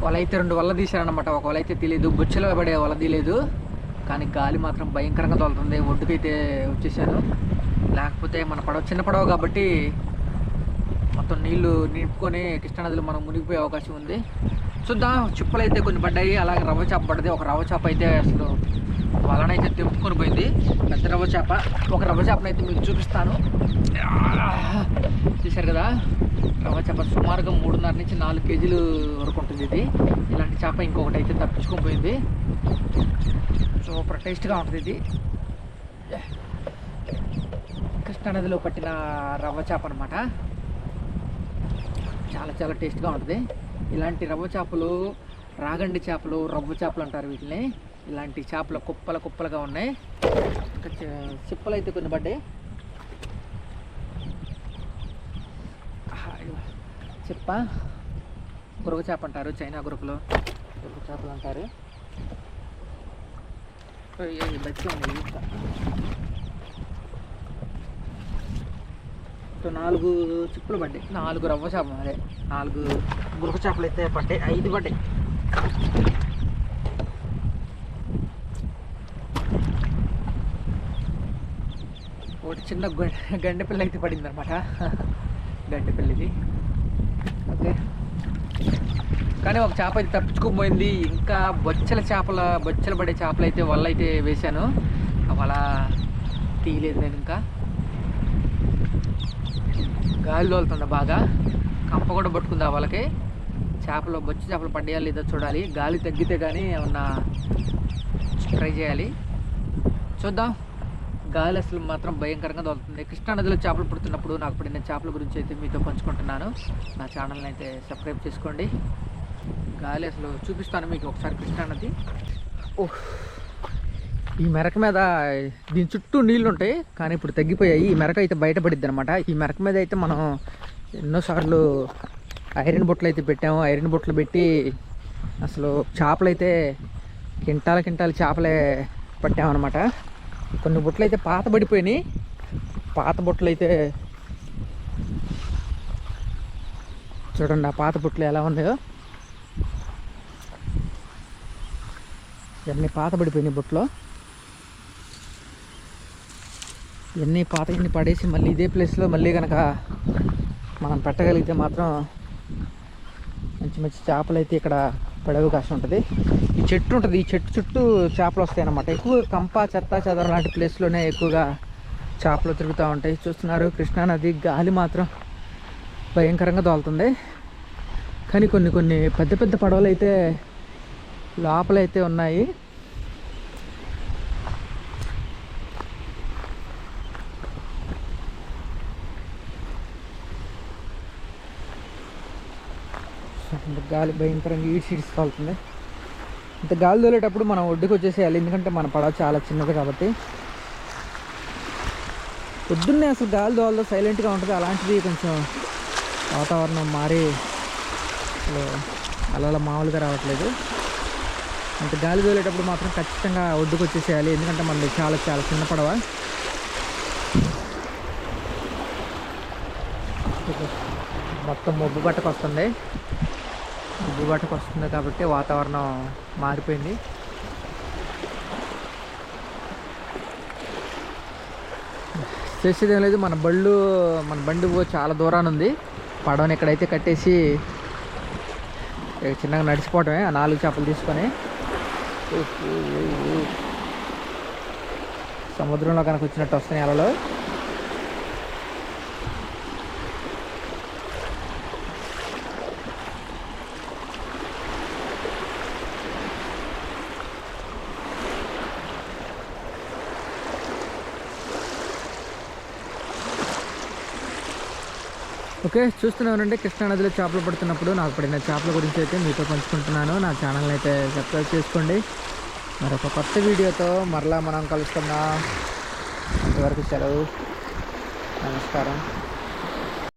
వల అయితే 2 వలలు తీశారనమాట. ఒక వల అయితే తెలియదు, బొచ్చెలో పడే వల తీయలేదు, కానీ గాలి మాత్రం భయంకరంగా తోలుతుంది. ఒడ్డుకైతే వచ్చేసాను. లేకపోతే మన పడవ చిన్న పడవ కాబట్టి మొత్తం నీళ్లు నింపుకొని కృష్ణానదిలో మనం మునిగిపోయే అవకాశం ఉంది. చూద్దాం. చిప్పలు అయితే కొన్ని పడ్డాయి, అలాగే రవ్వ చేప పడ్డది. ఒక రవ్వ చేప అయితే అసలు వలనైతే తెంపుకొని పోయింది, పెద్ద రవ్వ చేప. ఒక రవ్వ చేపను అయితే మీకు చూపిస్తాను. చూశారు కదా, రవ్వ చేప సుమారుగా 3.5 నుంచి 4 కేజీలు వరకు ఉంటుంది ఇది. ఇలాంటి చేప ఇంకొకటి అయితే తప్పించుకొని పోయింది. సూపర్ టేస్ట్గా ఉంటుంది ఇది. కృష్ణానదిలో పట్టిన రవ్వ చేప అనమాట. చాలా చాలా టేస్ట్గా ఉంటుంది. ఇలాంటి రవ్వ చేపలు, రాగండి చేపలు, రవ్వ చేపలు అంటారు వీటిని. ఇలాంటి చేపలు కుప్పలుగా ఉన్నాయి. ఇంకా చిప్పలు అయితే కొన్ని పడ్డాయి. చిప్ప గురుగు చేప అంటారు, చైనా గురుకులు గురుగు చేపలు అంటారు. సో 4 చిప్పులు పడ్డాయి, 4 రవ్వ చేప, అదే 4 గురుగు చేపలు అయితే పడ్డాయి. 5 పడ్డాయి. ఒకటి చిన్న గండె పిల్ల అయితే పడింది అనమాట. గండె పిల్లది. ఓకే, కానీ ఒక చేప అయితే తప్పించుకోపోయింది. ఇంకా బొచ్చలు పడే చేపలు అయితే వల అయితే వేశాను, వల తీయలేదు నేను. ఇంకా గాలి తోలుతుంది బాగా, కంప కూడా పట్టుకుంది ఆ వలకి. బొచ్చు చేపలు పడ్డాయా లేదో చూడాలి. గాలి తగ్గితే కానీ ఏమన్నా ట్రై చేయాలి, చూద్దాం. గాలి అసలు మాత్రం భయంకరంగా తోలుతుంది. కృష్ణానదిలో చేపలు పడుతున్నప్పుడు నాకు పడిన చేపల గురించి అయితే మీతో పంచుకుంటున్నాను. నా ఛానల్ని అయితే సబ్స్క్రైబ్ చేసుకోండి. గాలి అసలు చూపిస్తాను మీకు ఒకసారి కృష్ణానది. ఈ మెరక మీద దీని చుట్టూ నీళ్ళు ఉంటాయి, కానీ ఇప్పుడు తగ్గిపోయాయి. ఈ మెరక అయితే బయటపడిద్ది అనమాట. ఈ మెరక మీద అయితే మనం ఎన్నోసార్లు ఐరన్ బొట్లు అయితే పెట్టాము. ఐరన్ బొట్లు పెట్టి అసలు చేపలు అయితే కింటాల చేపలే పట్టామన్నమాట. కొన్ని బొట్లు అయితే పాత పడిపోయినాయి. పాత బొట్లు అయితే చూడండి, ఆ పాత బొట్లు ఎలా ఉన్నాయో. ఇవన్నీ పాత పడిపోయినాయి బొట్లో. ఇవన్నీ పడేసి మళ్ళీ ఇదే ప్లేస్లో మళ్ళీ కనుక మనం పెట్టగలిగితే మాత్రం మంచి చేపలు అయితే ఇక్కడ పడే అవకాశం ఉంటుంది. ఈ చెట్టు ఉంటుంది, ఈ చెట్టు చుట్టూ చేపలు వస్తాయి అన్నమాట. ఎక్కువ కంప, చెత్త చెదర లాంటి ప్లేస్లోనే ఎక్కువగా చేపలు తిరుగుతూ ఉంటాయి. చూస్తున్నారు, కృష్ణానది గాలి మాత్రం భయంకరంగా తోలుతుంది. కానీ కొన్ని పెద్ద పడవలు అయితే లోపలైతే ఉన్నాయి. గాలి భయంకరంగా ఈడ్చిడుస్తుంది. ఇంత గాలి తోలేటప్పుడు మనం ఒడ్డుకు వచ్చేసేయాలి, ఎందుకంటే మన పడవ చాలా చిన్నది కాబట్టి. పొద్దున్నే అసలు గాలి దోలతో సైలెంట్గా ఉంటుంది, అలాంటిది కొంచెం వాతావరణం మారి అసలు అలా మామూలుగా రావట్లేదు. అంత గాలి తోలేటప్పుడు మాత్రం ఖచ్చితంగా ఒడ్డుకు వచ్చేసేయాలి, ఎందుకంటే మనది చాలా చిన్న పడవ. మొత్తం మబ్బు బట్టకు వస్తుంది కాబట్టి వాతావరణం మారిపోయింది. చేసేదేం లేదు, మన బండి చాలా దూరాన్ని ఉంది. పడవని ఇక్కడైతే కట్టేసి చిన్నగా నడిచిపోవటమే. ఆ 4 చేపలు తీసుకొని సముద్రంలో కనుక వచ్చినట్టు వస్తున్నాయి అలలు. ఓకే, చూస్తున్నానండి కృష్ణానదిలో చేపలు పడుతున్నప్పుడు నాకు పడిన చేపల గురించి అయితే మీతో పంచుకుంటున్నాను. నా ఛానల్ని అయితే సబ్స్క్రైబ్ చేసుకోండి. మరొక కొత్త వీడియోతో మరలా మనం కలుసుకుందాం. అంతవరకు సెలవు, నమస్కారం.